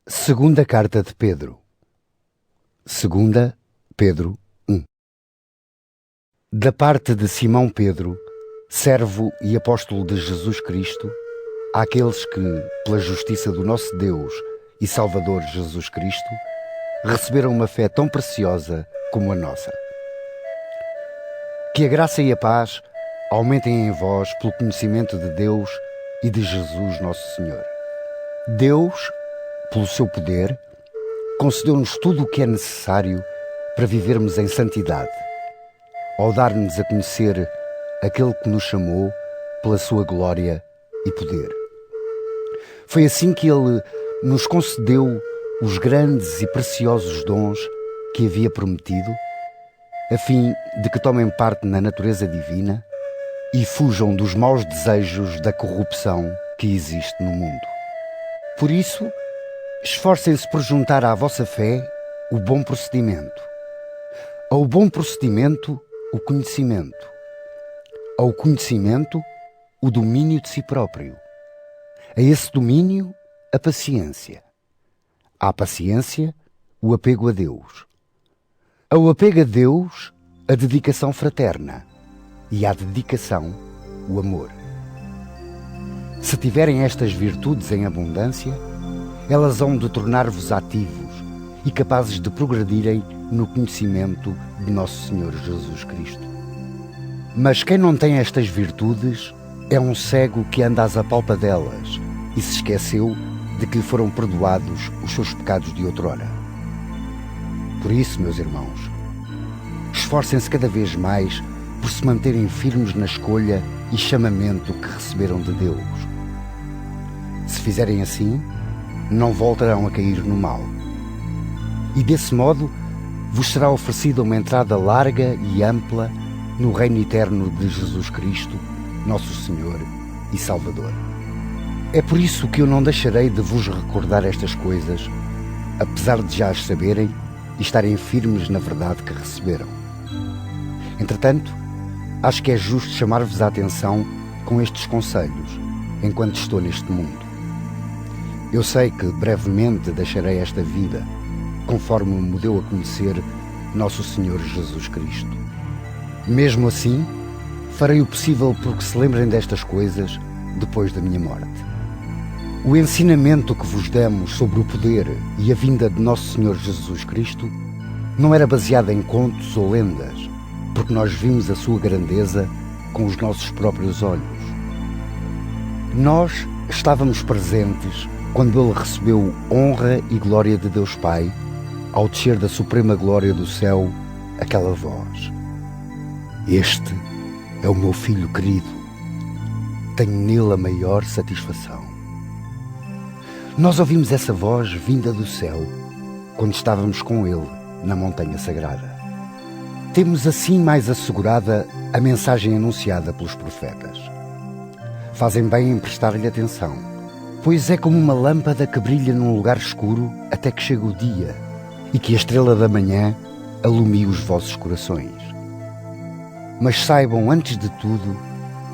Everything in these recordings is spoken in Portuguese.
Segunda carta de Pedro. Segunda Pedro 1. Da parte de Simão Pedro, servo e apóstolo de Jesus Cristo, àqueles que, pela justiça do nosso Deus e Salvador Jesus Cristo, receberam uma fé tão preciosa como a nossa. Que a graça e a paz aumentem em vós pelo conhecimento de Deus e de Jesus nosso Senhor. Deus, pelo seu poder, concedeu-nos tudo o que é necessário para vivermos em santidade, ao dar-nos a conhecer aquele que nos chamou pela sua glória e poder. Foi assim que ele nos concedeu os grandes e preciosos dons que havia prometido, a fim de que tomem parte na natureza divina e fujam dos maus desejos da corrupção que existe no mundo. Por isso, esforcem-se por juntar à vossa fé o bom procedimento, ao bom procedimento o conhecimento, ao conhecimento o domínio de si próprio, a esse domínio a paciência, à paciência o apego a Deus, ao apego a Deus a dedicação fraterna e à dedicação o amor. Se tiverem estas virtudes em abundância, elas hão de tornar-vos ativos e capazes de progredirem no conhecimento de nosso Senhor Jesus Cristo. Mas quem não tem estas virtudes é um cego que anda às apalpadelas e se esqueceu de que lhe foram perdoados os seus pecados de outrora. Por isso, meus irmãos, esforcem-se cada vez mais por se manterem firmes na escolha e chamamento que receberam de Deus. Se fizerem assim, não voltarão a cair no mal. E desse modo vos será oferecida uma entrada larga e ampla no reino eterno de Jesus Cristo, nosso Senhor e Salvador. É por isso que eu não deixarei de vos recordar estas coisas, apesar de já as saberem e estarem firmes na verdade que receberam. Entretanto, acho que é justo chamar-vos a atenção com estes conselhos, enquanto estou neste mundo. Eu sei que brevemente deixarei esta vida, conforme me deu a conhecer nosso Senhor Jesus Cristo. Mesmo assim, farei o possível por que se lembrem destas coisas depois da minha morte. O ensinamento que vos demos sobre o poder e a vinda de nosso Senhor Jesus Cristo não era baseado em contos ou lendas, porque nós vimos a sua grandeza com os nossos próprios olhos. Nós estávamos presentes quando ele recebeu honra e glória de Deus Pai, ao descer da suprema glória do céu, aquela voz: "Este é o meu Filho querido, tenho nele a maior satisfação." Nós ouvimos essa voz vinda do céu, quando estávamos com ele na montanha sagrada. Temos assim mais assegurada a mensagem anunciada pelos profetas. Fazem bem em prestar-lhe atenção, pois é como uma lâmpada que brilha num lugar escuro até que chegue o dia e que a estrela da manhã alumie os vossos corações. Mas saibam, antes de tudo,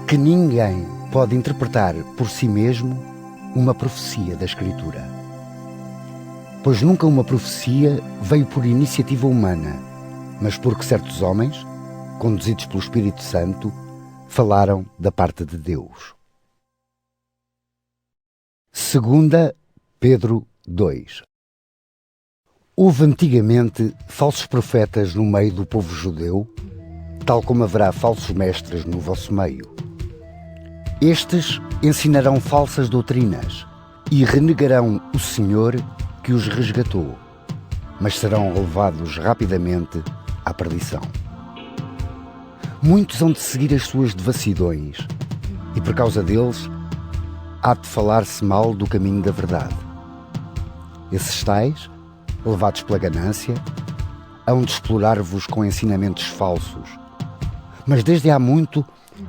que ninguém pode interpretar por si mesmo uma profecia da Escritura. Pois nunca uma profecia veio por iniciativa humana, mas porque certos homens, conduzidos pelo Espírito Santo, falaram da parte de Deus. Segunda Pedro 2. Houve antigamente falsos profetas no meio do povo judeu, tal como haverá falsos mestres no vosso meio. Estes ensinarão falsas doutrinas e renegarão o Senhor que os resgatou, mas serão levados rapidamente à perdição. Muitos hão de seguir as suas devassidões, e por causa deles há de falar-se mal do caminho da verdade. Esses tais, levados pela ganância, hão de explorar-vos com ensinamentos falsos, mas desde há muito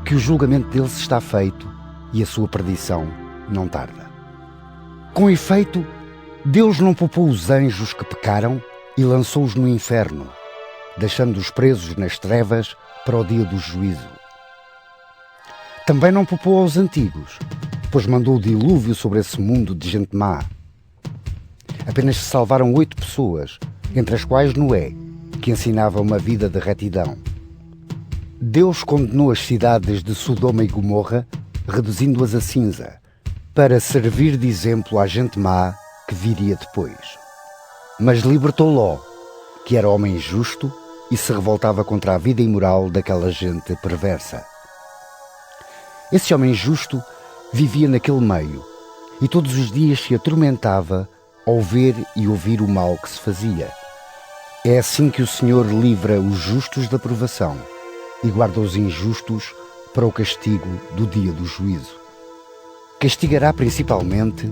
que o julgamento deles está feito e a sua perdição não tarda. Com efeito, Deus não poupou os anjos que pecaram e lançou-os no inferno, deixando-os presos nas trevas para o dia do juízo. Também não poupou aos antigos, pois mandou o dilúvio sobre esse mundo de gente má. Apenas se salvaram 8 pessoas, entre as quais Noé, que ensinava uma vida de retidão. Deus condenou as cidades de Sodoma e Gomorra, reduzindo-as a cinza, para servir de exemplo à gente má que viria depois. Mas libertou Ló, que era homem justo e se revoltava contra a vida imoral daquela gente perversa. Esse homem justo vivia naquele meio e todos os dias se atormentava ao ver e ouvir o mal que se fazia. É assim que o Senhor livra os justos da provação e guarda os injustos para o castigo do dia do juízo. Castigará principalmente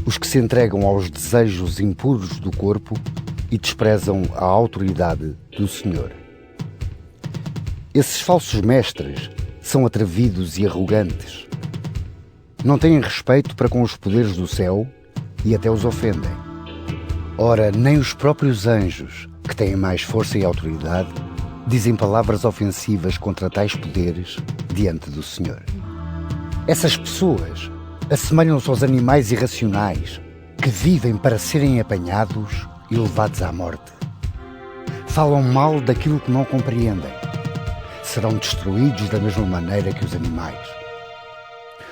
os que se entregam aos desejos impuros do corpo e desprezam a autoridade do Senhor. Esses falsos mestres são atrevidos e arrogantes. Não têm respeito para com os poderes do céu e até os ofendem. Ora, nem os próprios anjos, que têm mais força e autoridade, dizem palavras ofensivas contra tais poderes diante do Senhor. Essas pessoas assemelham-se aos animais irracionais que vivem para serem apanhados e levados à morte. Falam mal daquilo que não compreendem. Serão destruídos da mesma maneira que os animais.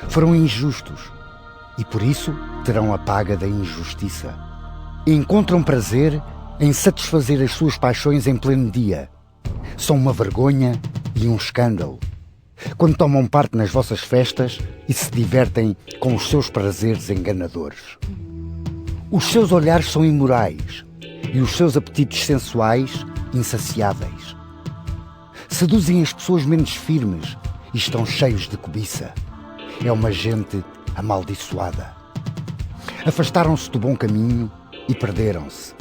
Foram injustos e por isso terão a paga da injustiça. Encontram prazer em satisfazer as suas paixões em pleno dia. São uma vergonha e um escândalo quando tomam parte nas vossas festas e se divertem com os seus prazeres enganadores. Os seus olhares são imorais e os seus apetites sensuais insaciáveis. Seduzem as pessoas menos firmes e estão cheios de cobiça. É uma gente amaldiçoada. Afastaram-se do bom caminho e perderam-se.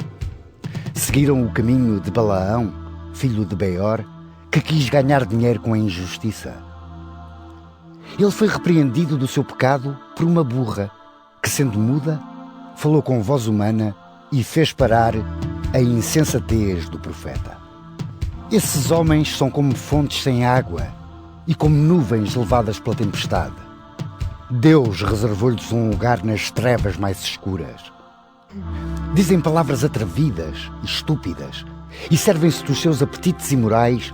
Seguiram o caminho de Balaão, filho de Beor, que quis ganhar dinheiro com a injustiça. Ele foi repreendido do seu pecado por uma burra que, sendo muda, falou com voz humana e fez parar a insensatez do profeta. Esses homens são como fontes sem água e como nuvens levadas pela tempestade. Deus reservou-lhes um lugar nas trevas mais escuras. Dizem palavras atrevidas e estúpidas e servem-se dos seus apetites imorais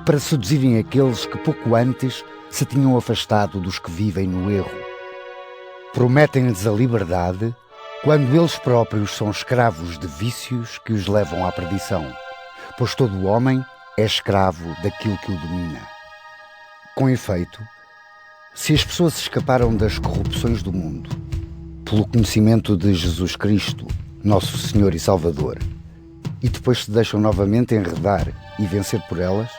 para seduzirem aqueles que pouco antes se tinham afastado dos que vivem no erro. Prometem-lhes a liberdade quando eles próprios são escravos de vícios que os levam à perdição, pois todo o homem é escravo daquilo que o domina. Com efeito, se as pessoas escaparam das corrupções do mundo pelo conhecimento de Jesus Cristo, nosso Senhor e Salvador, e depois se deixam novamente enredar e vencer por elas,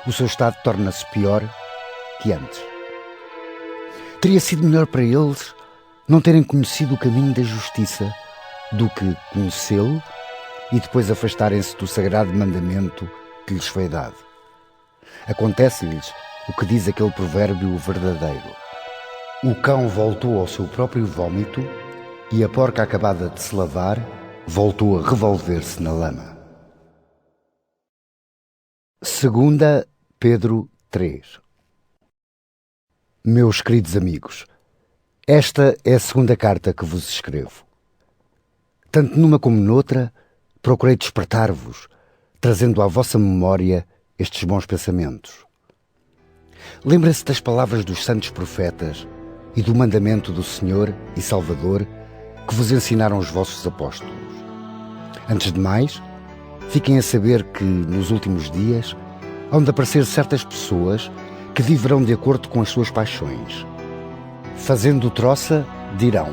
o seu estado torna-se pior que antes. Teria sido melhor para eles não terem conhecido o caminho da justiça do que conhecê-lo e depois afastarem-se do sagrado mandamento que lhes foi dado. Acontece-lhes o que diz aquele provérbio verdadeiro: o cão voltou ao seu próprio vômito e a porca acabada de se lavar voltou a revolver-se na lama. 2 Pedro 3. Meus queridos amigos, esta é a segunda carta que vos escrevo. Tanto numa como noutra, procurei despertar-vos, trazendo à vossa memória estes bons pensamentos. Lembrem-se das palavras dos santos profetas e do mandamento do Senhor e Salvador que vos ensinaram os vossos apóstolos. Antes de mais, fiquem a saber que, nos últimos dias, hão de aparecer certas pessoas que viverão de acordo com as suas paixões. Fazendo troça, dirão: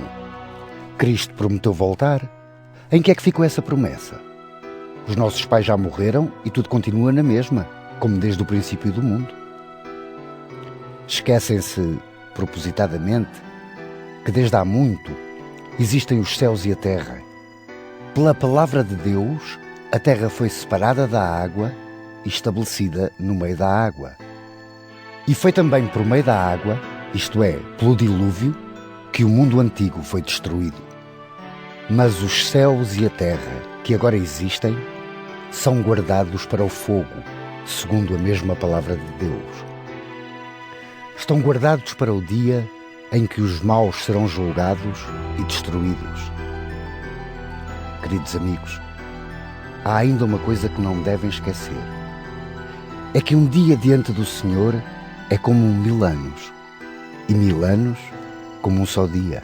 Cristo prometeu voltar. Em que é que ficou essa promessa? Os nossos pais já morreram e tudo continua na mesma, como desde o princípio do mundo. Esquecem-se, propositadamente, que desde há muito existem os céus e a terra. Pela palavra de Deus, a terra foi separada da água e estabelecida no meio da água. E foi também por meio da água, isto é, pelo dilúvio, que o mundo antigo foi destruído. Mas os céus e a terra, que agora existem, são guardados para o fogo, segundo a mesma palavra de Deus. Estão guardados para o dia em que os maus serão julgados e destruídos. queridos amigos, há ainda uma coisa que não devem esquecer. É que um dia diante do Senhor é como 1000 anos, e 1000 anos como um só dia.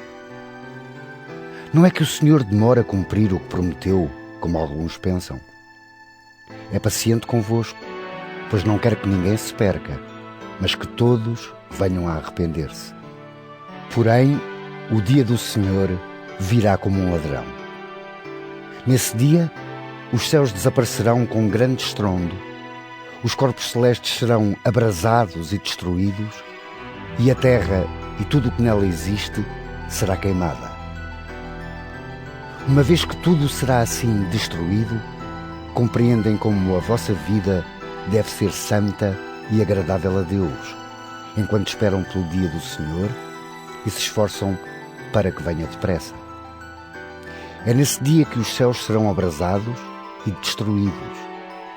Não é que o Senhor demora a cumprir o que prometeu, como alguns pensam. É paciente convosco, pois não quer que ninguém se perca, mas que todos venham a arrepender-se. Porém, o dia do Senhor virá como um ladrão. Nesse dia, os céus desaparecerão com grande estrondo, os corpos celestes serão abrasados e destruídos, e a terra e tudo o que nela existe será queimada. Uma vez que tudo será assim destruído, compreendem como a vossa vida deve ser santa e agradável a Deus, enquanto esperam pelo dia do Senhor e se esforçam para que venha depressa. É nesse dia que os céus serão abrasados e destruídos,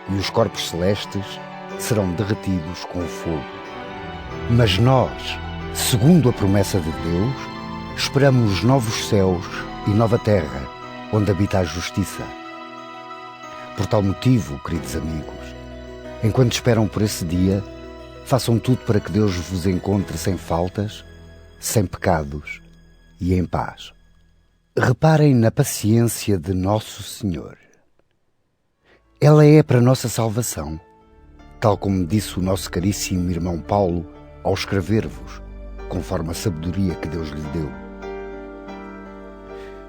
e os corpos celestes serão derretidos com o fogo. Mas nós, segundo a promessa de Deus, esperamos novos céus e nova terra, onde habita a justiça. Por tal motivo, queridos amigos, enquanto esperam por esse dia, façam tudo para que Deus vos encontre sem faltas, sem pecados e em paz. Reparem na paciência de Nosso Senhor. Ela é para nossa salvação, tal como disse o nosso caríssimo irmão Paulo ao escrever-vos, conforme a sabedoria que Deus lhe deu.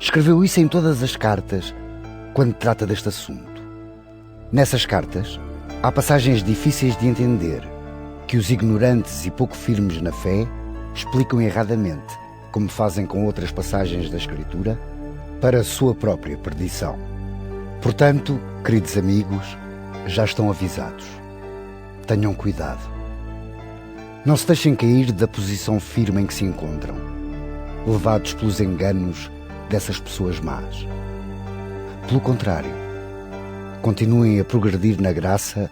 Escreveu isso em todas as cartas, quando trata deste assunto. Nessas cartas, há passagens difíceis de entender, que os ignorantes e pouco firmes na fé explicam erradamente, como fazem com outras passagens da Escritura, para a sua própria perdição. Portanto, queridos amigos, já estão avisados. Tenham cuidado. Não se deixem cair da posição firme em que se encontram, levados pelos enganos dessas pessoas más. Pelo contrário, continuem a progredir na graça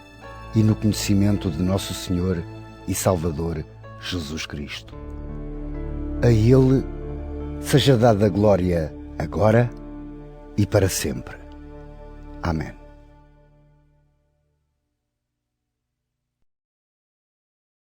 e no conhecimento de Nosso Senhor e Salvador Jesus Cristo. A Ele seja dada a glória agora e para sempre. Amém.